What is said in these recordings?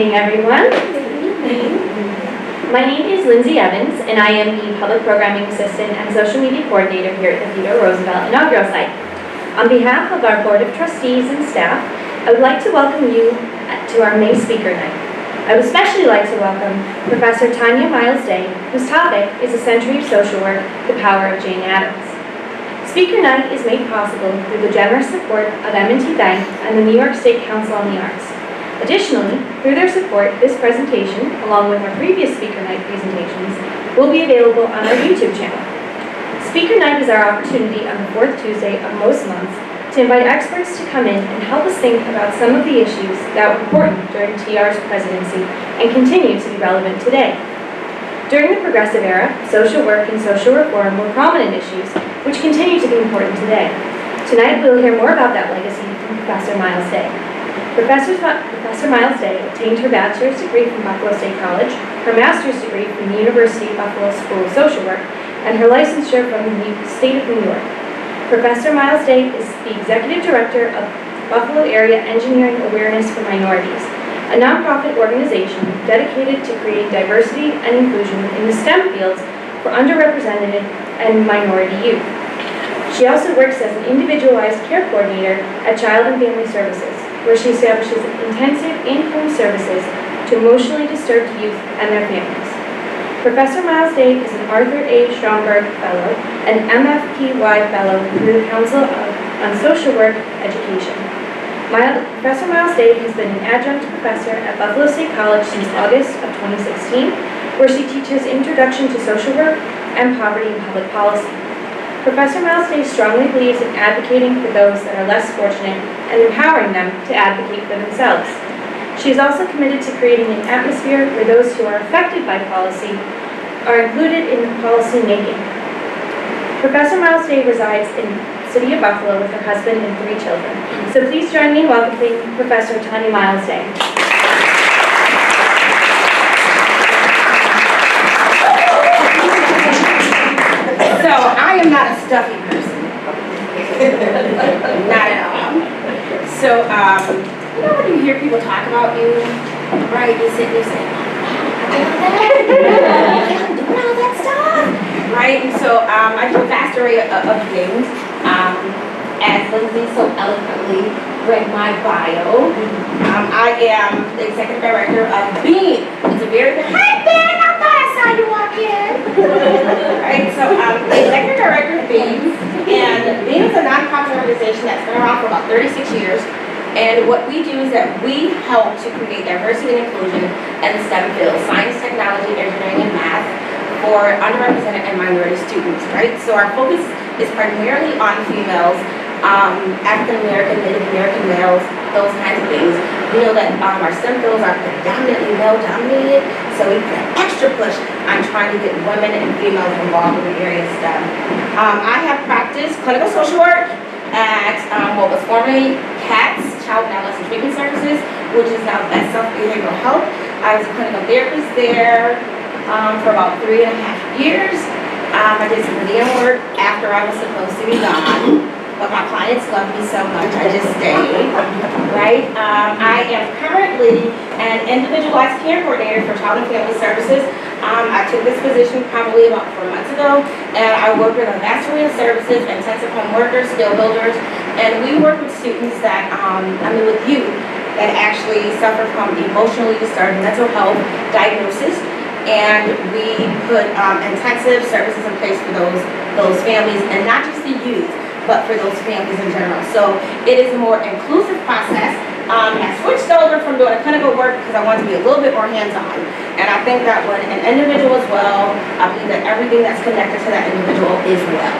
evening, everyone. My name is Lindsay Evans, and I am the Public Programming Assistant and Social Media Coordinator here at the Theodore Roosevelt inaugural site. On behalf of our Board of Trustees and staff, I would like to welcome you to our May Speaker Night. I would especially like to welcome Professor Tonya Myles-Day, whose topic is A Century of Social Work, The Power of Jane Addams. Speaker Night is made possible through the generous support of M&T Bank and the New York State Council on the Arts. Additionally, through their support, this presentation, along with our previous Speaker Night presentations, will be available on our YouTube channel. Speaker Night is our opportunity on the fourth Tuesday of most months to invite experts to come in and help us think about some of the issues that were important during TR's presidency and continue to be relevant today. During the Progressive Era, social work and social reform were prominent issues, which continue to be important today. Tonight, we will hear more about that legacy from Professor Myles-Day. Professor Myles-Day obtained her bachelor's degree from Buffalo State College, her master's degree from the University of Buffalo School of Social Work, and her licensure from the state of New York. Professor Myles-Day is the Executive Director of Buffalo Area Engineering Awareness for Minorities, a nonprofit organization dedicated to creating diversity and inclusion in the STEM fields for underrepresented and minority youth. She also works as an individualized care coordinator at Child and Family Services, where she establishes intensive in-home services to emotionally disturbed youth and their families. Professor Myles-Day is an Arthur A. Stromberg Fellow and MFPY Fellow through the Council on Social Work Education. Professor Myles-Day has been an adjunct professor at Buffalo State College since August of 2016, where she teaches Introduction to Social Work and Poverty and Public Policy. Professor Myles-Day strongly believes in advocating for those that are less fortunate and empowering them to advocate for themselves. She is also committed to creating an atmosphere where those who are affected by policy are included in the policy making. Professor Myles-Day resides in the city of Buffalo with her husband and 3 children. So please join me in welcoming Professor Tonya Myles-Day. So I am not a stuffy person. Not at all. So, you know when you hear people talk about you, right, you sit there and say, I'm doing all that stuff. Right, and so I do a vast array of things. As Lindsay so eloquently read my bio, I am the Executive Director of BEAM. It's a very good, hi Ben, I thought I saw you walk in. Right, so I'm the Executive Director of BEAM, and BEAM is a nonprofit organization that's been around for about 36 years. And what we do is that we help to create diversity and inclusion in the STEM fields, science, technology, engineering, and math, for underrepresented and minority students, right? So our focus is primarily on females, African American, Native American males, those kinds of things. We know that our STEM fields are predominantly male dominated, so we put an extra push on trying to get women and females involved in the area of STEM. I have practiced clinical social work at what was formerly CATS, Child and Adolescent Treatment Services, which is now Best Self Behavioral Health. I was a clinical therapist there for about 3.5 years. I did some DM work after I was supposed to be gone, but my clients loved me so much I just stayed, right? I am currently an individualized care coordinator for Child and Family Services. I took this position probably about 4 months ago, and I work with a vast array of services, intensive home workers, skill builders, and we work with students that, with youth that actually suffer from emotionally disturbed mental health diagnosis, and we put intensive services in place for those families, and not just the youth, but for those families in general. So it is a more inclusive process. I switched over from doing a clinical work because I wanted to be a little bit more hands-on. And I think that when an individual is well, I believe that everything that's connected to that individual is well.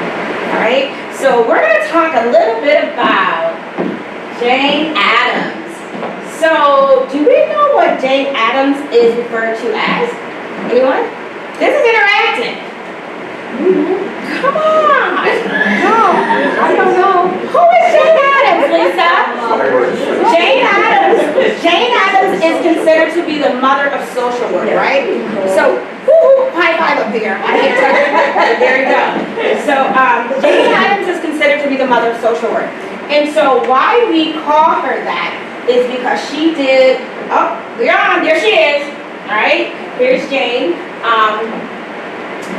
All right? So we're going to talk a little bit about Jane Addams. So do we know what Jane Addams is referred to as? Anyone? This is interactive. Come on! No, I don't know. Who is Jane Addams, Lisa? Jane Addams is considered to be the mother of social work, right? So, high five up there. I can't touch it, but there you go. So, Jane Addams is considered to be the mother of social work. And so why we call her that is because she did Oh, we're on. There she is. All right. Here's Jane.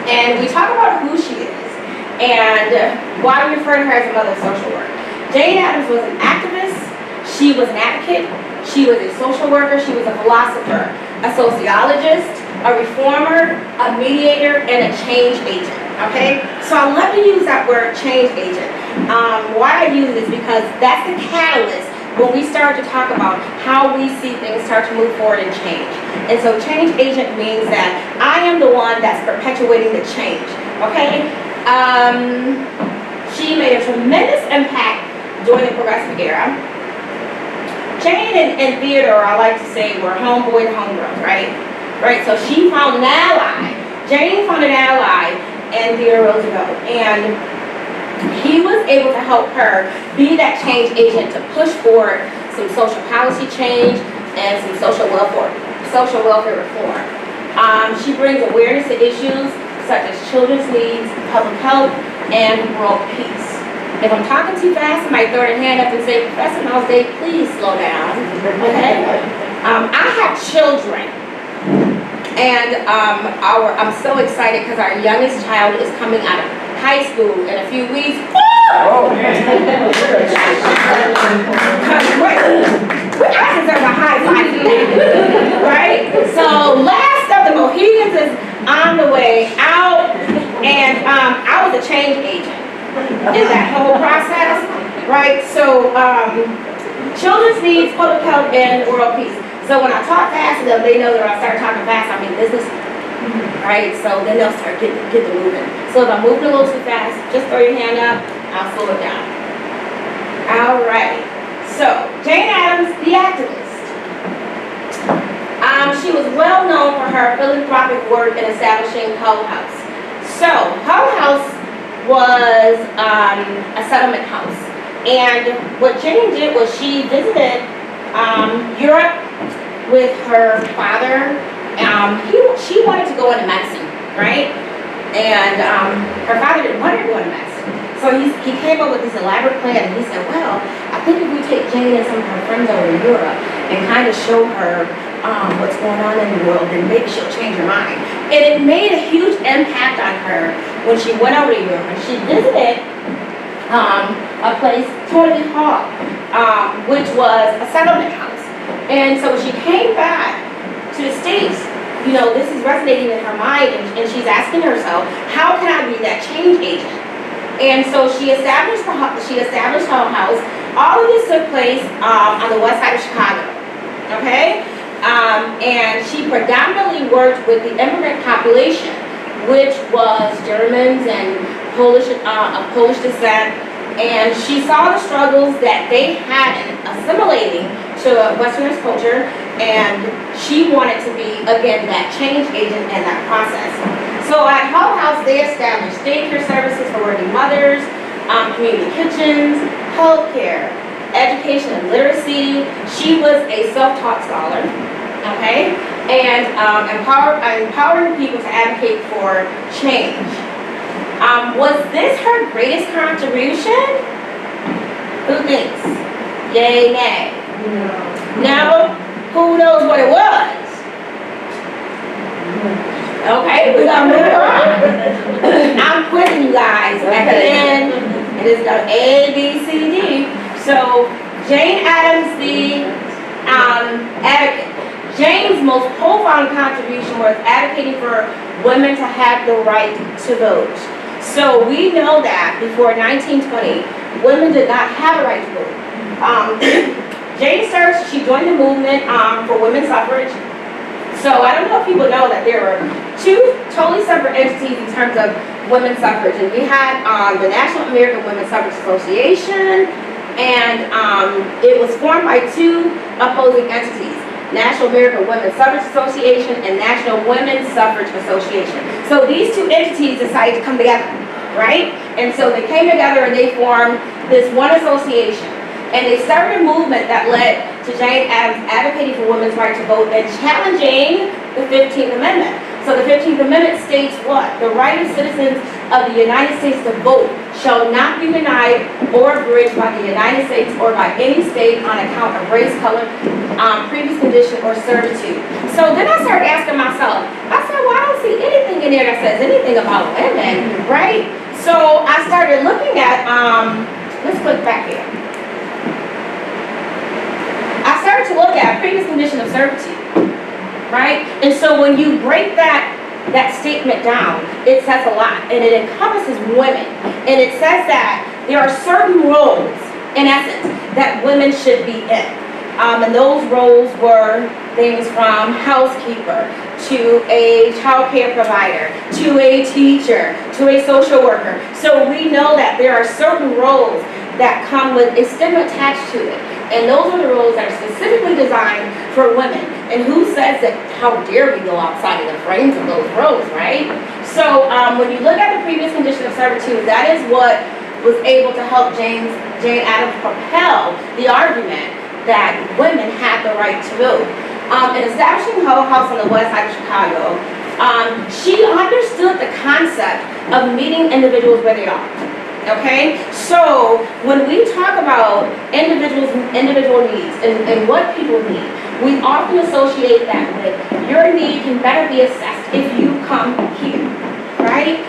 And we talk about who she is and why we refer to her as a mother of social work. Jane Addams was an activist. She was an advocate. She was a social worker. She was a philosopher, a sociologist, a reformer, a mediator, and a change agent. Okay? So I love to use that word, change agent. Why I use it is because that's the catalyst when we start to talk about how we see things start to move forward and change. And so change agent means that I am the one that's perpetuating the change, okay? She made a tremendous impact during the progressive era. Jane and Theodore, I like to say, were homeboy and homegirls, right? Right, so she found an ally. Jane found an ally in Theodore Roosevelt, and he was able to help her be that change agent to push forward some social policy change and some social welfare reform. She brings awareness to issues such as children's needs, public health, and world peace. If I'm talking too fast, I might throw her hand up and say, Professor Myles-Day, please slow down. Okay? I have children, and I'm so excited because our youngest child is coming out of high school in a few weeks. Oh! I deserve a high five for that, right? So last of the Mohegans is on the way out, and I was a change agent in that whole process, right? So children's needs, public health, and world peace. So when I talk fast to them, they know that when I start talking fast, I'm in business. Right, so then they'll start getting moving. So if I'm moving a little too fast, just throw your hand up, I'll slow it down. All right, so Jane Addams, the activist. She was well known for her philanthropic work in establishing Hull House. So Hull House was a settlement house, and what Jane did was she visited Europe with her father. She wanted to go into medicine, right? And her father didn't want her to go into medicine. So he came up with this elaborate plan, and he said, well, I think if we take Jane and some of her friends over to Europe and kind of show her what's going on in the world, then maybe she'll change her mind. And it made a huge impact on her when she went over to Europe. And she visited a place, Tonya Hall, which was a settlement house. And so when she came back to the States, you know, this is resonating in her mind, and she's asking herself, how can I be that change agent? And so she established Hull House. All of this took place on the west side of Chicago, okay? And she predominantly worked with the immigrant population, which was Germans and Polish of Polish descent, and she saw the struggles that they had in assimilating to Westernist culture, and she wanted to be, again, that change agent in that process. So at Hull House, they established daycare services for working mothers, community kitchens, healthcare, education and literacy. She was a self-taught scholar, okay, and empowering people to advocate for change. Was this her greatest contribution? Who thinks? Yay, nay? No? Who knows what it was? Okay, we're gonna move on. I'm quizzing you guys at the end, and it's got A, B, C, D. So, Jane Addams, the advocate. Jane's most profound contribution was advocating for women to have the right to vote. So we know that before 1920, women did not have a right to vote. She joined the movement for women's suffrage. So I don't know if people know that there were two totally separate entities in terms of women's suffrage. And we had the National American Women's Suffrage Association, and it was formed by two opposing entities. National American Women's Suffrage Association and National Women's Suffrage Association. So these two entities decided to come together, right? And so they came together and they formed this one association. And they started a movement that led to Jane Addams advocating for women's right to vote and challenging the 15th Amendment. So the 15th Amendment states what? The right of citizens of the United States to vote shall not be denied or abridged by the United States or by any state on account of race, color, previous condition, or servitude. So then I started asking myself, I said, well, I don't see anything in there that says anything about women, right? So I started looking at, let's click back here. I started to look at previous condition of servitude, right? And so when you break that statement down, it says a lot, and it encompasses women. And it says that there are certain roles, in essence, that women should be in. And those roles were things from housekeeper, to a child care provider, to a teacher, to a social worker. So we know that there are certain roles that come with a stigma attached to it. And those are the roles that are specifically designed for women. And who says that, how dare we go outside of the frames of those roles, right? So when you look at the previous condition of servitude, that is what was able to help Jane Addams propel the argument that women had the right to vote. In establishing Hull House on the west side of Chicago, she understood the concept of meeting individuals where they are. Okay, so when we talk about individual needs and what people need, we often associate that with your need can better be assessed if you come here, right?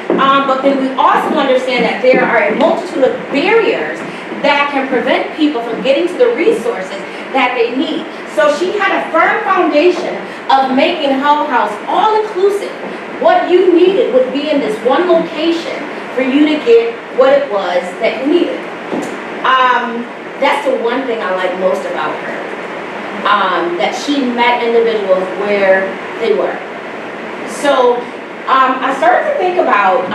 But then we also understand that there are a multitude of barriers that can prevent people from getting to the resources that they need. So she had a firm foundation of making Hull House all-inclusive. What you needed would be in this one location for you to get what it was that you needed. That's the one thing I like most about her. That she met individuals where they were. So I started to think about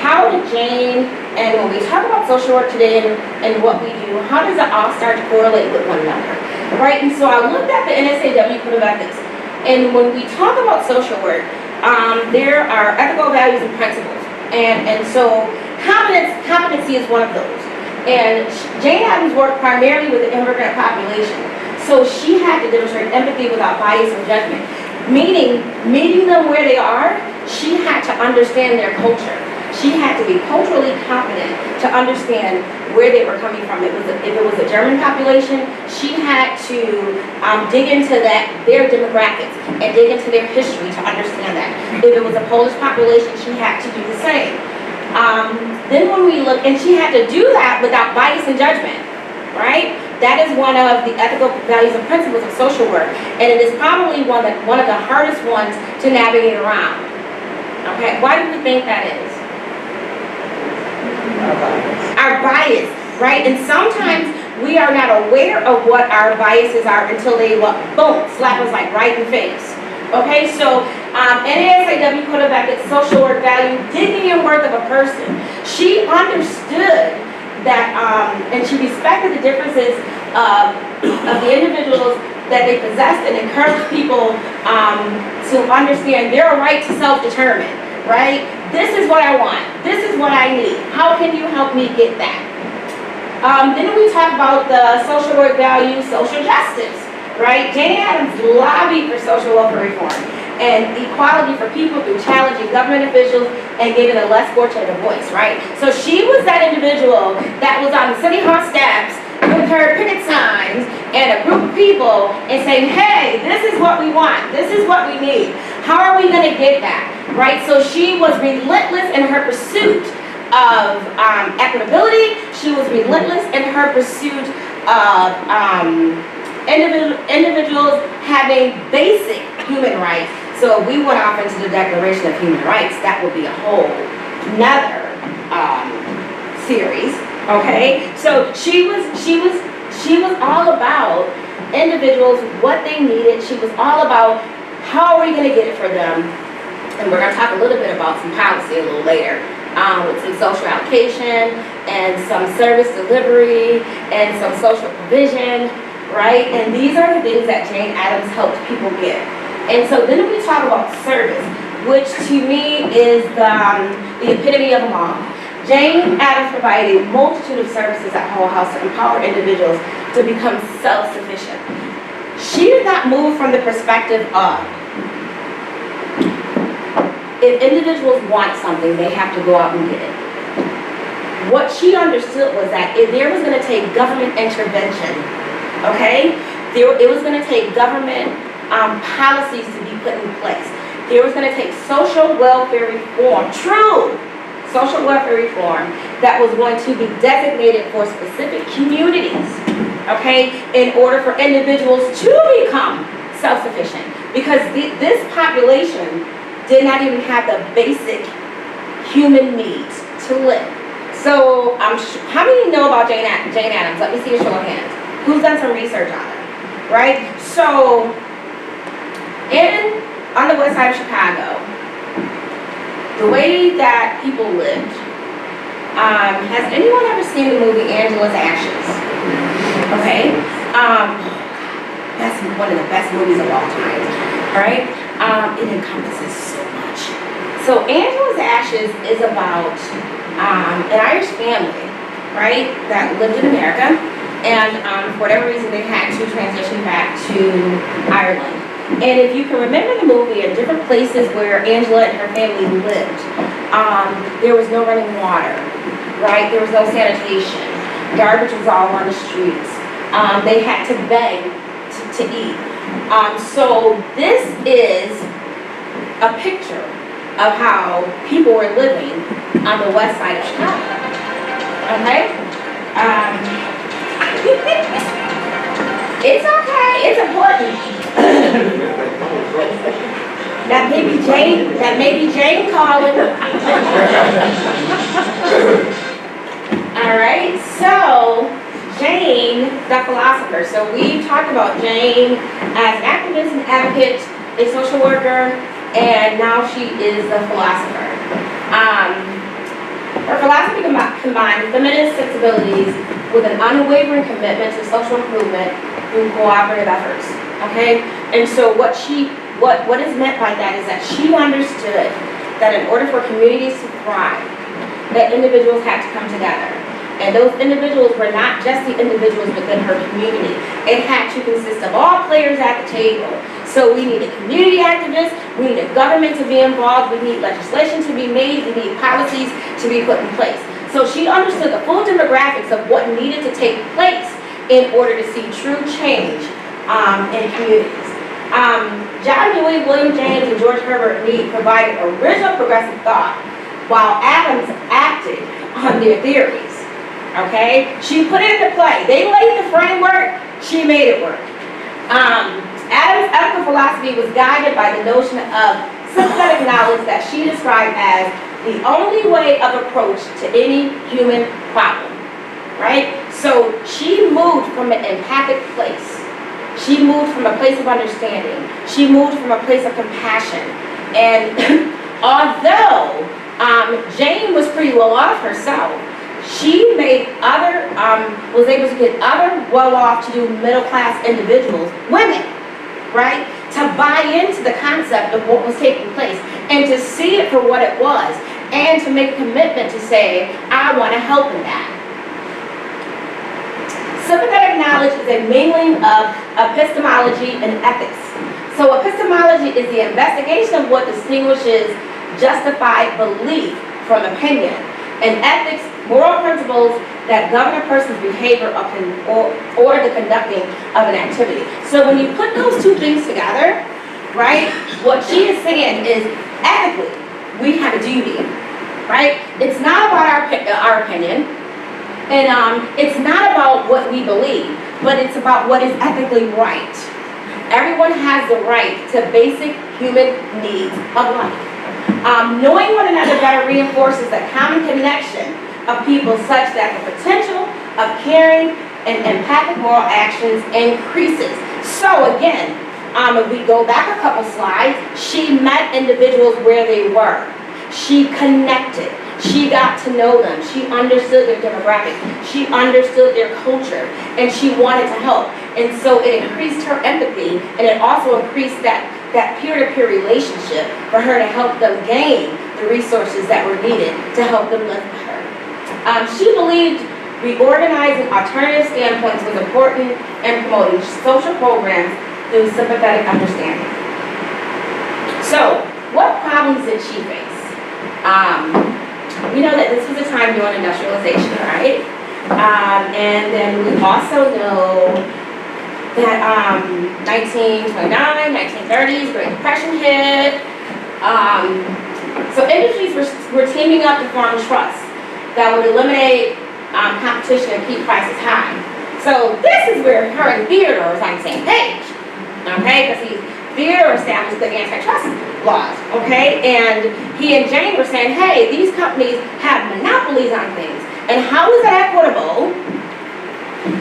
how did Jane, and when we talk about social work today and what we do, how does it all start to correlate with one another, right? And so I looked at the NSAW Code of Ethics, and when we talk about social work, there are ethical values and principles. And so competency is one of those. And Jane Addams worked primarily with the immigrant population. So she had to demonstrate empathy without bias and judgment. Meaning, meeting them where they are, she had to understand their culture. She had to be culturally competent to understand where they were coming from. If it was a German population, she had to dig into their demographics and dig into their history to understand that. If it was a Polish population, she had to do the same. Then when we look, and she had to do that without bias and judgment, right? That is one of the ethical values and principles of social work, and it is probably one of the hardest ones to navigate around. Okay, why do we think that is? Our bias, right? And sometimes we are not aware of what our biases are until they, boom, slap us like right in the face. Okay, so NASAW Code of Ethics, social work value, dignity and worth of a person. She understood that, and she respected the differences of the individuals that they possessed and encouraged people to understand their right to self-determine, right? This is what I want. This is what I need. How can you help me get that? Then we talk about the social work value, social justice, right? Jane Addams lobbied for social welfare reform and equality for people through challenging government officials and giving the less fortunate a voice, right? So she was that individual that was on the city hall steps with her picket signs and a group of people and saying, hey, this is what we want. This is what we need. How are we going to get that, right? So she was relentless in her pursuit of equitability. She was relentless in her pursuit of individuals having basic human rights. So if we went off into the Declaration of Human Rights, that would be a whole nother series. Okay, so she was all about individuals, what they needed. She was all about how are we going to get it for them. And we're going to talk a little bit about some policy a little later, with some social allocation and some service delivery and some social provision, right? And these are the things that Jane Addams helped people get. And so then we talk about service, which to me is the epitome of them all. Jane Addams provided a multitude of services at Hull House to empower individuals to become self-sufficient. She did not move from the perspective of, if individuals want something, they have to go out and get it. What she understood was that if there was going to take government intervention, okay, it was going to take government policies to be put in place. There was going to take social welfare reform, true social welfare reform, that was going to be designated for specific communities, okay, in order for individuals to become self-sufficient. Because this population did not even have the basic human needs to live. So, how many know about Jane Addams? Let me see a show of hands. Who's done some research on her, right? So, on the west side of Chicago, the way that people lived, has anyone ever seen the movie Angela's Ashes? Okay, that's one of the best movies of all time, right? It encompasses so much. So Angela's Ashes is about an Irish family, right, that lived in America, and for whatever reason they had to transition back to Ireland. And if you can remember the movie, in different places where Angela and her family lived, there was no running water, right? There was no sanitation. Garbage was all on the streets. They had to beg to eat. So this is a picture of how people were living on the west side of Chicago. Okay? It's okay. It's important. That may be Jane calling. All right, so Jane, the philosopher. So we talked about Jane as an activist, an advocate, a social worker, and now she is the philosopher. Her philosophy combines feminist sensibilities with an unwavering commitment to social improvement through cooperative efforts. Okay, and so what is meant by that is that she understood that in order for communities to thrive, that individuals had to come together. And those individuals were not just the individuals within her community. It had to consist of all players at the table. So we needed community activists, we needed government to be involved, we need legislation to be made, we need policies to be put in place. So she understood the full demographics of what needed to take place in order to see true change in communities. John Dewey, William James, and George Herbert Mead provided original progressive thought, while Addams acted on their theories. Okay? She put it into play. They laid the framework, she made it work. Addams' ethical philosophy was guided by the notion of sympathetic knowledge that she described as the only way of approach to any human problem. Right? So she moved from an empathic place. She moved from a place of understanding. She moved from a place of compassion. And although Jane was pretty well off herself, she made was able to get other well-off to do middle-class individuals, women, right, to buy into the concept of what was taking place and to see it for what it was and to make a commitment to say, I want to help in that. Sympathetic knowledge is a mingling of epistemology and ethics. So epistemology is the investigation of what distinguishes justified belief from opinion, and ethics, moral principles that govern a person's behavior or the conducting of an activity. So when you put those two things together, right, what she is saying is ethically, we have a duty, right? It's not about our opinion, and it's not about what we believe, but it's about what is ethically right. Everyone has the right to basic human needs of life. Knowing one another better reinforces the common connection of people such that the potential of caring and empathic moral actions increases. So again, if we go back a couple slides, she met individuals where they were. She connected. She got to know them. She understood their demographics. She understood their culture. And she wanted to help. And so it increased her empathy, and it also increased that peer-to-peer relationship for her to help them gain the resources that were needed to help them live better. She believed reorganizing alternative standpoints was important in promoting social programs through sympathetic understanding. So, what problems did she face? We know that this was a time during industrialization, right? And then we also know that 1929, 1930s, Great Depression hit. So industries were teaming up to form trusts that would eliminate competition and keep prices high. So this is where her and Theodore was on the same page, okay? Because Theodore established the antitrust laws, okay? And he and Jane were saying, hey, these companies have monopolies on things. And how is that equitable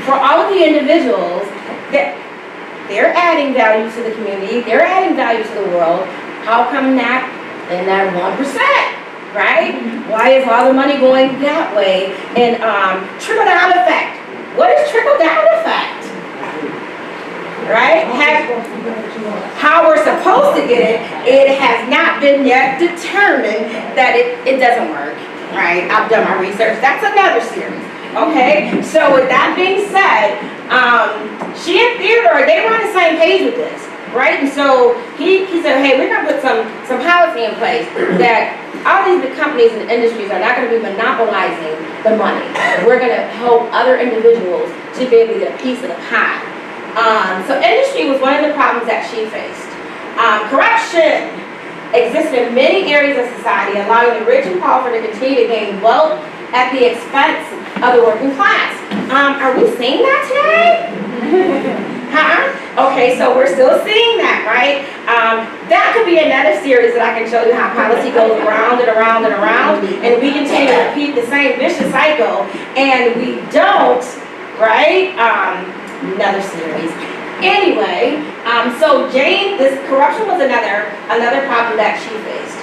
for all of the individuals that they're adding value to the community, they're adding value to the world? How come not in that 1%, right? Why is all the money going that way? And trickle-down effect. What is trickle-down effect? Right? How we're supposed to get it, it has not been yet determined that it doesn't work, right? I've done my research. That's another series, okay? So with that being said, she and Theodore, they were on the same page with this, right? And so he said, hey, we're gonna put some policy in place that all these big companies and industries are not gonna be monopolizing the money. We're gonna help other individuals to be able to get a piece of the pie. So industry was one of the problems that she faced. Corruption existed in many areas of society, allowing the rich and powerful to continue to gain wealth at the expense of the working class. Are we seeing that today? Okay, so we're still seeing that, right? That could be another series that I can show you how policy goes around and around and around, and we continue to repeat the same vicious cycle, and we don't, right? Another series. Anyway, so Jane, this corruption was another problem that she faced.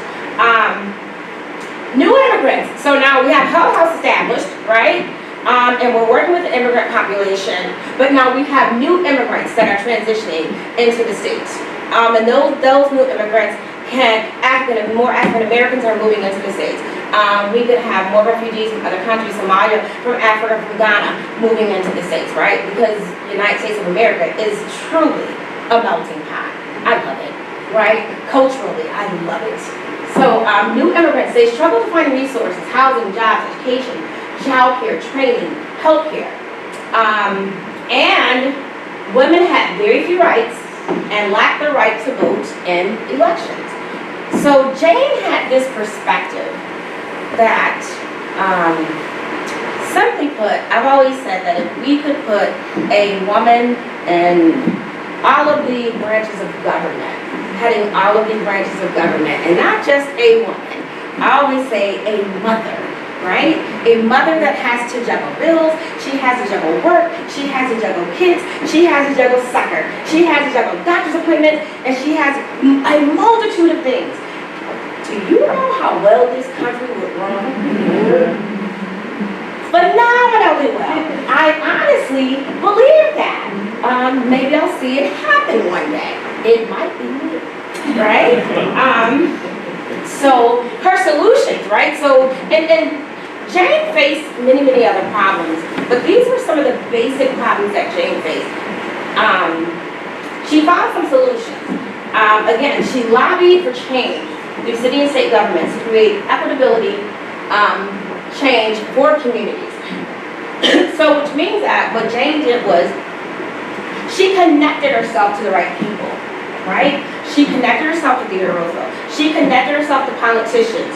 New immigrants. So now we have Hull House established, right? And we're working with the immigrant population, but now we have new immigrants that are transitioning into the states. And those new immigrants more African Americans are moving into the states. We could have more refugees from other countries, Somalia, from Africa, from Ghana, moving into the states, right? Because the United States of America is truly a melting pot. I love it, right? Culturally, I love it. So new immigrants, they struggle to find resources, housing, jobs, education, childcare, training, healthcare. And women had very few rights and lacked the right to vote in elections. So Jane had this perspective that, simply put, I've always said that if we could put a woman in all of the branches of government, heading all of the branches of government, and not just a woman, I always say a mother, right? A mother that has to juggle bills, she has to juggle work, she has to juggle kids, she has to juggle soccer, she has to juggle doctor's appointments, and she has a multitude of things. Do you know how well this country would run? Phenomenally well. I honestly believe that. Maybe I'll see it happen one day. It might be me, right? So her solutions, right? So, and Jane faced many other problems, but these were some of the basic problems that Jane faced. She found some solutions. Again, she lobbied for change through city and state governments to create equitability change for communities. So which means that what Jane did was she connected herself to the right people, right? She connected herself to Theodore Roosevelt. She connected herself to politicians.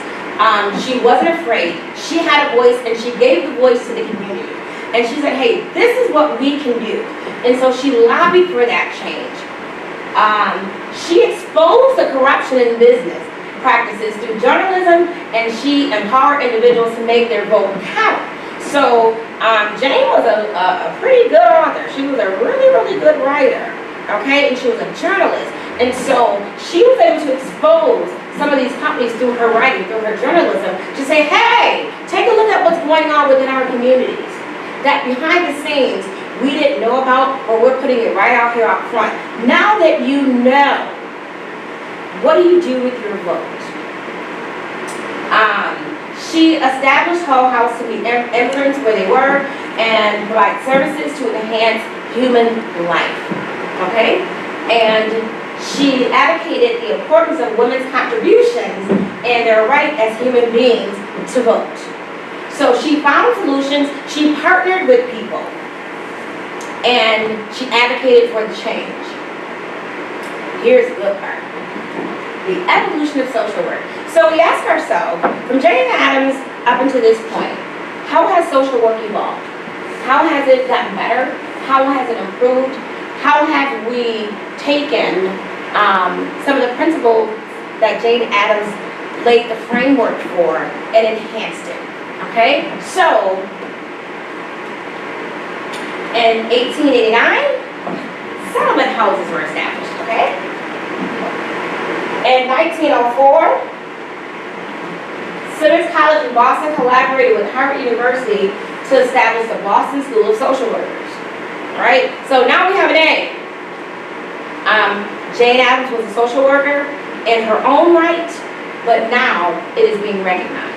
She wasn't afraid. She had a voice, and she gave the voice to the community. And she said, hey, this is what we can do. And so she lobbied for that change. She exposed the corruption in business practices through journalism, and she empowered individuals to make their vote count. So Jane was a pretty good author. She was a really good writer, okay? And she was a journalist. And so she was able to expose some of these companies through her writing, through her journalism, to say, hey, take a look at what's going on within our communities. That behind the scenes, we didn't know about, or we're putting it right out here up front. Now that you know, what do you do with your vote? She established Hull House to meet immigrants where they were and provide services to enhance human life, okay? And She advocated the importance of women's contributions and their right as human beings to vote. So she found solutions, she partnered with people, and she advocated for the change. Here's the good part. The evolution of social work. So we ask ourselves, from Jane Addams up until this point, how has social work evolved? How has it gotten better? How has it improved? How have we taken some of the principles that Jane Addams laid the framework for and enhanced it? Okay, so in 1889, settlement houses were established, okay? In 1904, Simmons College in Boston collaborated with Harvard University to establish the Boston School of Social Workers, right? So now we have a name. Jane Addams was a social worker in her own right, but now it is being recognized.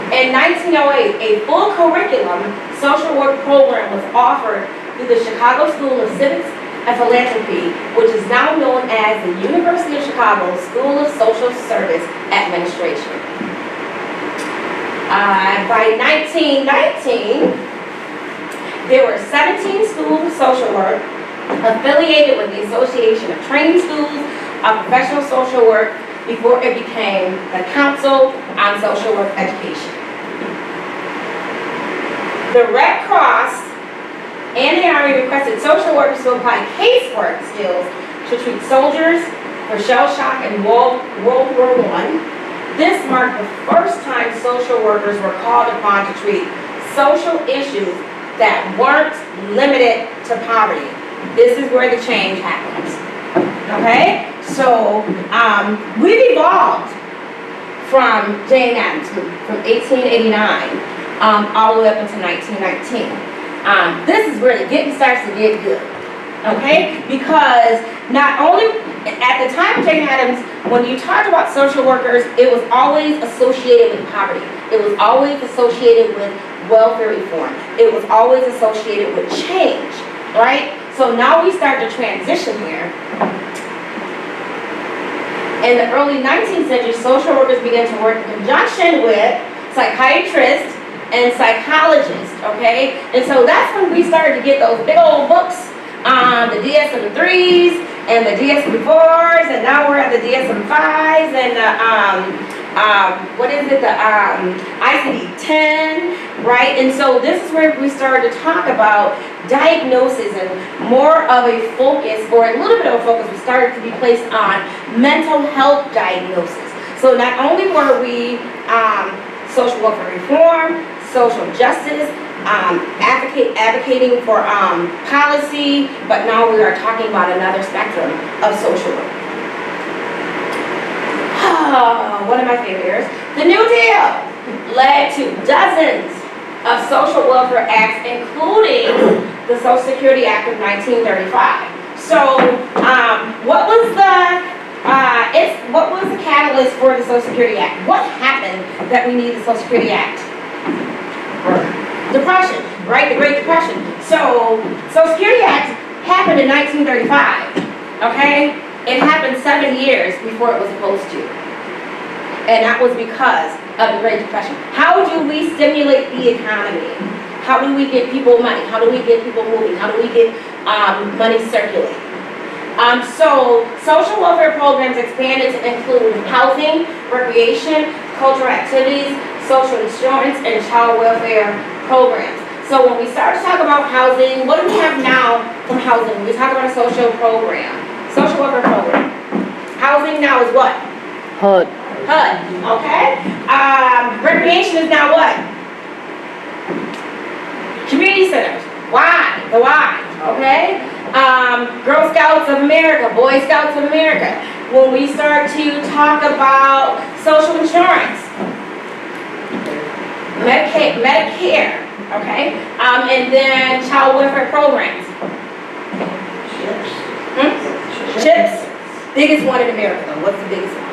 In 1908, a full curriculum social work program was offered through the Chicago School of Civics and Philanthropy, which is now known as the University of Chicago School of Social Service Administration. By 1919, there were 17 schools of social work affiliated with the Association of Training Schools of Professional Social Work before it became the Council on Social Work Education. The Red Cross and the Army requested social workers to apply casework skills to treat soldiers for shell shock in World War I. This marked the first time social workers were called upon to treat social issues that weren't limited to poverty. This is where the change happens. Okay? So, we've evolved from Jane Addams from 1889 all the way up until 1919. This is where the getting starts to get good. Okay? Because not only, at the time of Jane Addams, when you talked about social workers, it was always associated with poverty. It was always associated with welfare reform. It was always associated with change, right? So now we start to transition here. In the early 19th century, social workers began to work in conjunction with psychiatrists and psychologists, okay? And so that's when we started to get those big old books, the DSM-3s and the DSM-4s, and now we're at the DSM-5s and the ICD-10, right? And so this is where we started to talk about diagnosis and more of a focus, or a little bit of a focus, was started to be placed on mental health diagnosis. So not only were we social welfare reform, social justice, advocating for policy, but now we are talking about another spectrum of social work. One of my favorite areas. The New Deal led to dozens of social welfare acts, including the Social Security Act of 1935. So, what was the catalyst for the Social Security Act? What happened that we need the Social Security Act? Depression, right? The Great Depression. So, Social Security Act happened in 1935. Okay, it happened 7 years before it was supposed to. And that was because of the Great Depression. How do we stimulate the economy? How do we get people money? How do we get people moving? How do we get money circulating? So social welfare programs expanded to include housing, recreation, cultural activities, social insurance, and child welfare programs. So when we start to talk about housing, what do we have now from housing? We talk about a social program, social welfare program. Housing now is what? HUD. HUD, okay? Recreation is now what? Community centers. Why? The why, okay? Girl Scouts of America, Boy Scouts of America. When we start to talk about social insurance, Medicare, okay? And then child welfare programs. CHIPS. Biggest one in America, though. What's the biggest one?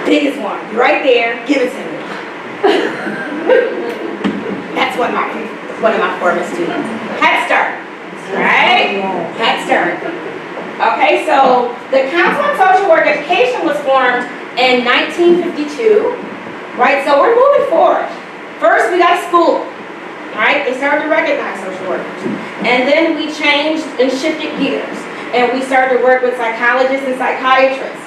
Biggest one. Right there. Give it to me. That's one of my former students. Head Start. Right? Head Start. Okay, so the Council on Social Work Education was formed in 1952, right? So we're moving forward. First, we got school, right? They started to recognize social workers. And then we changed and shifted gears. And we started to work with psychologists and psychiatrists.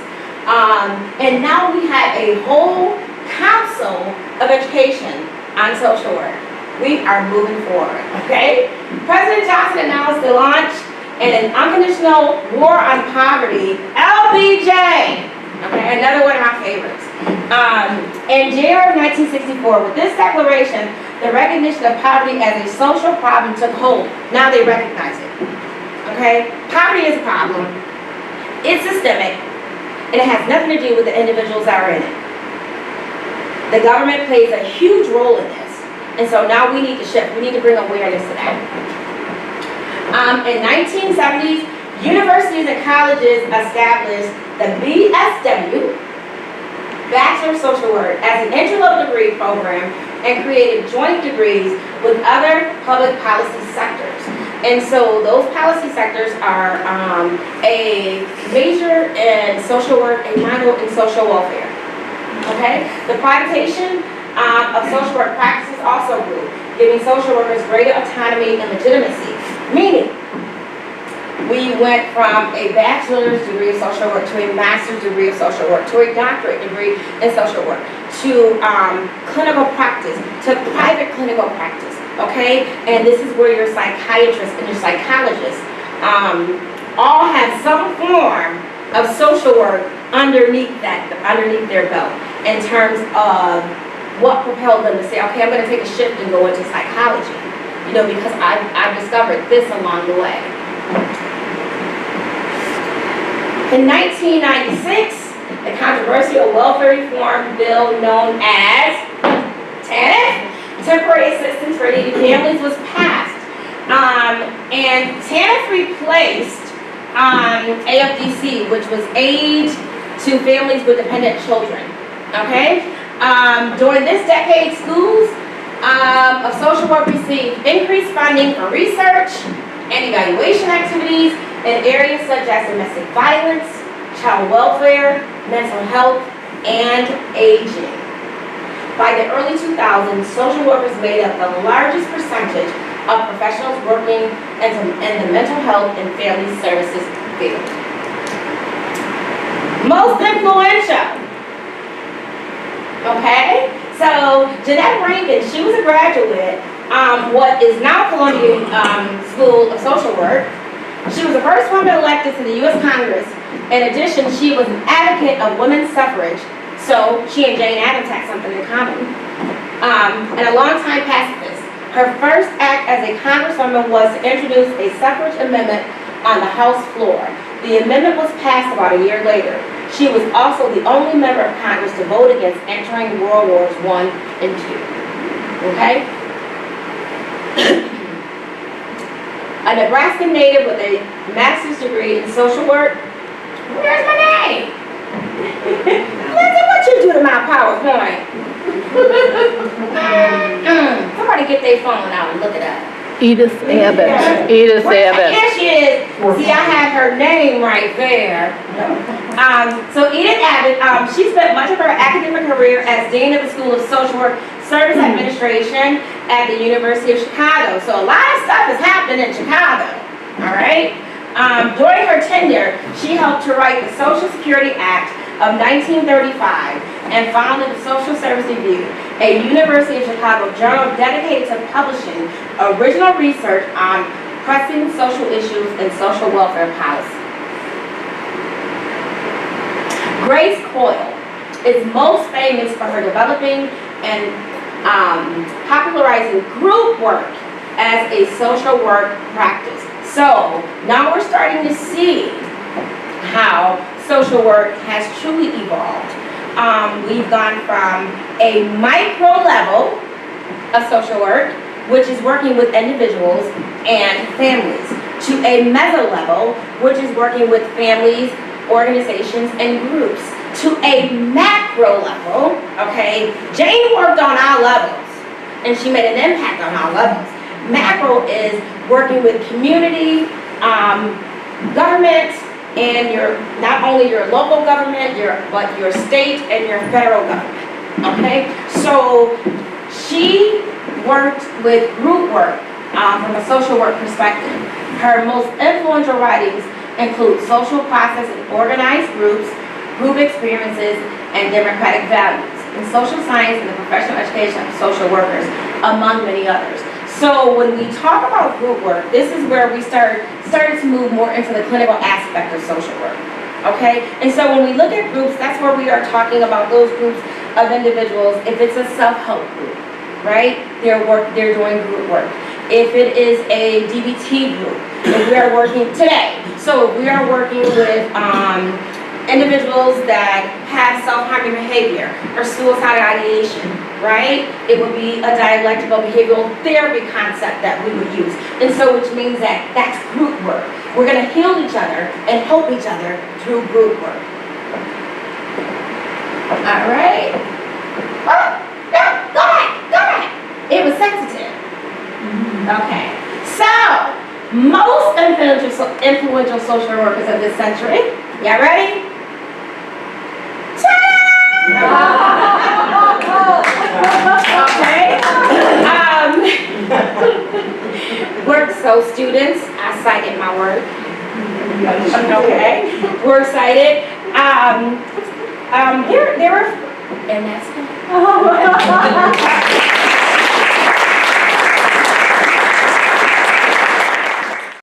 And now we have a whole Council of Education on social work. We are moving forward, okay? President Johnson announced the launch an unconditional war on poverty, LBJ, okay, another one of my favorites. In January of 1964, with this declaration, the recognition of poverty as a social problem took hold. Now they recognize it, okay? Poverty is a problem. It's systemic, and it has nothing to do with the individuals that are in it. The government plays a huge role in this, and so now we need to shift. We need to bring awareness to that. In 1970s, universities and colleges established the BSW, Bachelor of Social Work, as an entry-level degree program and created joint degrees with other public policy sectors. And so those policy sectors are a major in social work, a minor in social welfare. Okay? The privatization of social work practices also grew, giving social workers greater autonomy and legitimacy. Meaning, we went from a bachelor's degree of social work to a master's degree of social work to a doctorate degree in social work to clinical practice, to private clinical practice, okay? And this is where your psychiatrists and your psychologists all have some form of social work underneath their belt in terms of what propelled them to say, okay, I'm going to take a shift and go into psychology. You know, because I've discovered this along the way. In 1996, the controversial welfare reform bill known as TANF, Temporary Assistance for Needy Families, was passed. And TANF replaced AFDC, which was Aid to Families with Dependent Children. Okay? During this decade, schools of social work received increased funding for research and evaluation activities in areas such as domestic violence, child welfare, mental health, and aging. By the early 2000s, social workers made up the largest percentage of professionals working in the mental health and family services field. Most influential. Okay? So, Jeanette Rankin, she was a graduate, what is now Columbia School of Social Work. She was the first woman elected to the U.S. Congress. In addition, she was an advocate of women's suffrage. So, she and Jane Addams had something in common. And a longtime pacifist. Her first act as a congresswoman was to introduce a suffrage amendment on the House floor. The amendment was passed about a year later. She was also the only member of Congress to vote against entering World Wars I and II. Okay? A Nebraska native with a master's degree in social work. Where's my name? Lindsay, what you do to my PowerPoint? Somebody get their phone out and look it up. Edith Abbott. Edith Abbott. Here she is. See, I have her name right there. So Edith Abbott, she spent much of her academic career as Dean of the School of Social Work Service Administration at the University of Chicago. So a lot of stuff has happened in Chicago, all right? During her tenure, she helped to write the Social Security Act of 1935 and founded the Social Service Review, a University of Chicago journal dedicated to publishing original research on pressing social issues and social welfare policy. Grace Coyle is most famous for her developing and popularizing group work as a social work practice. So now we're starting to see how social work has truly evolved. We've gone from a micro level of social work, which is working with individuals and families, to a meso level, which is working with families, organizations, and groups, to a macro level, okay? Jane worked on all levels, and she made an impact on all levels. Macro is working with community, government, in not only your local government, but your state and your federal government, okay? So she worked with group work from a social work perspective. Her most influential writings include Social Process in Organized Groups, Group Experiences, and Democratic Values, in Social Science and the Professional Education of Social Workers, among many others. So when we talk about group work, this is where we started to move more into the clinical aspect of social work, okay? And so when we look at groups, that's where we are talking about those groups of individuals. If it's a self-help group, right, they're doing group work. If it is a DBT group, if we are working today, so if we are working with individuals that have self-harming behavior or suicidal ideation, right? It would be a dialectical behavioral therapy concept that we would use. And so which means that that's group work. We're gonna heal each other and help each other through group work. All right. Oh, no, go back. It was sensitive. Okay. So, most influential social workers of this century, y'all ready? Okay. So students, I cited my work. Okay. We're cited. There were, and that's